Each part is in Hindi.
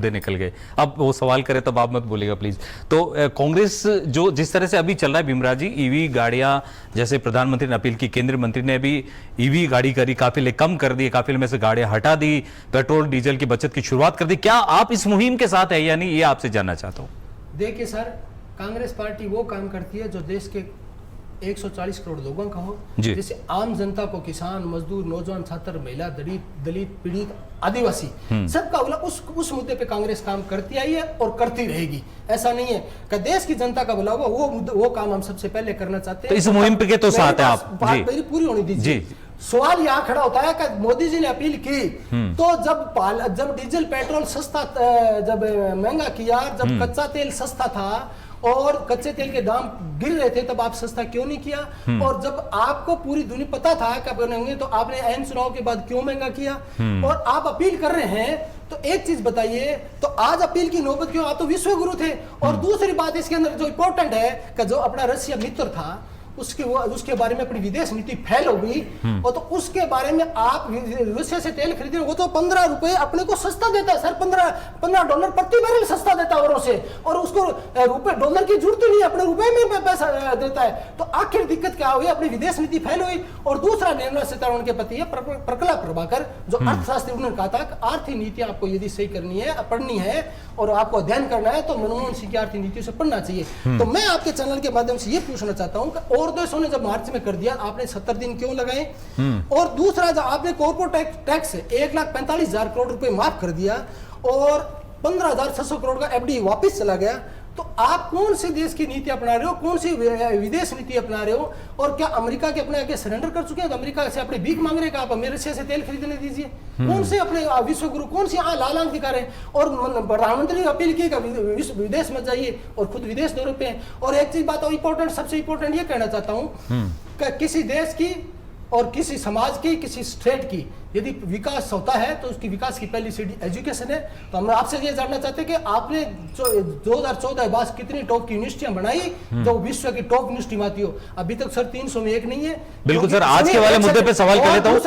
दे निकल गए। अब वो सवाल करे तब आप मत बोलिएगा प्लीज। तो कांग्रेस जो जिस तरह से अभी चल रहा है भीमराव जी, ईवी गाड़ियां, जैसे प्रधानमंत्री ने अपील की, केंद्रीय मंत्री ने भी ईवी गाड़ी करी, काफिले कम कर दिए, काफिले में से गाड़ियां हटा दी, पेट्रोल डीजल की बचत की शुरुआत कर दी। क्या आप इस मुहिम के साथ है या नहीं, ये आपसे जानना चाहता हूँ। देखिए सर, कांग्रेस पार्टी वो काम करती है जो देश के 140 करोड़ लोगों का हो, जैसे आम जनता को, किसान, मजदूर, नौजवान, छात्र, महिला, दलित, पीड़ित, आदिवासी, सबका भला उस मुद्दे पे कांग्रेस काम करती आई है और करती रहेगी। ऐसा नहीं है कि देश की जनता का भला होगा, वो काम हम सबसे पहले करना चाहते हैं। तो इस मुहिम पे तो साथ है आप। बात मेरी पूरी होनी दीजिए। सवाल यहाँ खड़ा होता है कि मोदी जी ने अपील की तो जब डीजल पेट्रोल सस्ता, जब महंगा किया, जब कच्चा तेल सस्ता था और कच्चे तेल के दाम गिर रहे थे, तब आप सस्ता क्यों नहीं किया? और जब आपको पूरी दुनिया पता था कि बनेंगे, तो आपने एन चुनाव के बाद क्यों महंगा किया? और आप अपील कर रहे हैं, तो एक चीज बताइए, तो आज अपील की नौबत क्यों? आप तो विश्व गुरु थे। और दूसरी बात इसके अंदर जो इंपॉर्टेंट है कि जो अपना रशिया मित्र था, उसके बारे में अपनी विदेश नीति फैल होगी, और तो उसके बारे में आप रूस से तेल खरीदे, वो तो 15 रुपए अपने को सस्ता देता है सर, $15 प्रति बैरल सस्ता देता है औरों से, और उसको रुपए डॉलर की जरूरत नहीं, अपने रुपए में पैसा देता है। तो आखिर दिक्कत क्या हुई? अपनी विदेश नीति फैल हुई। और दूसरा, निर्मला सीतारमण के पति है प्रकला प्रभाकर, जो अर्थशास्त्री, उन्होंने कहा था कि आर्थिक नीति आपको यदि सही करनी है, पढ़नी है और आपको अध्ययन करना है, तो मनमोहन सिंह की आर्थिक नीति से पढ़ना चाहिए। तो मैं आपके चैनल के माध्यम से ये पूछना चाहता हूँ कि और देशों ने जब मार्च में कर दिया, आपने 70 दिन क्यों लगाए? और दूसरा, जब आपने कॉर्पोरेट टैक्स 1,45,000 करोड़ रुपए माफ कर दिया और 15,600 करोड़ का एफडी वापस चला गया, तो आप कौन से देश की नीति अपना रहे हो? कौन सी विदेश नीति अपना रहे हो? और क्या अमेरिका के अपने आगे सरेंडर कर चुके हैं? तो अमेरिका से अपने भीख मांग रहे हैं कि आप अमेरिका से तेल खरीदने दीजिए। कौन से अपने विश्व गुरु, कौन सी लाल आंख दिखा रहे हैं? और प्रधानमंत्री ने अपील की विदेश में जाइए, और खुद विदेश दौरे पे हैं। और एक चीज बात इंपॉर्टेंट, सबसे इंपॉर्टेंट ये कहना चाहता हूँ कि किसी देश की और किसी समाज की, किसी स्टेट की यदि विकास होता है, तो उसकी विकास की पहली सीढ़ी एजुकेशन है। तो हम आपसे ये जानना चाहते हैं कि आपने 2014 के बाद कितनी टॉप की यूनिवर्सिटियां बनाई जो विश्व की टॉप यूनिवर्सिटी आती हो? अभी तक सर 300 में एक नहीं है। बिल्कुल सर, आज के वाले मुद्दे पे सवाल कर लेता हूं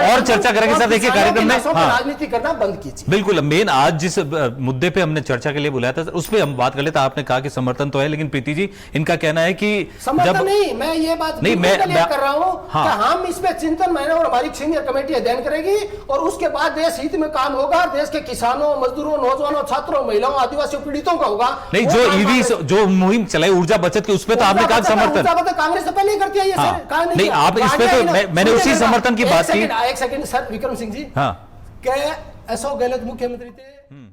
और चर्चा करेंगे सर। देखिए, कार्यक्रम में राजनीति करना बंद कीजिए। बिल्कुल, मेन आज जिस मुद्दे पे हमने चर्चा के लिए बुलाया था उस पर हम बात कर लेते। आपने कहा कि समर्थन तो है, लेकिन प्रीति जी, इनका कहना है कि समर्थन नहीं, मैं ये बात नहीं मैं कर रहा हूं कि हम इस पे चिंतन, मैंने और हमारी सीनियर कमेटी अध्ययन करेगी, और उसके बाद देश हित में काम होगा, देश के किसानों, मजदूरों, नौजवानों, छात्रों, महिलाओं, आदिवासियों, पीड़ितों का होगा। नहीं, जो ईवी जो मुहिम चलाई ऊर्जा बचत की, उस पे तो आपने कहा समर्थन। कांग्रेस से पहले करती है ये सर, नहीं आप इस पे तो मैंने उसी समर्थन की बात की। एक सेकंड सर, विक्रम सिंह जी, क्या अशोक गहलोत मुख्यमंत्री थे,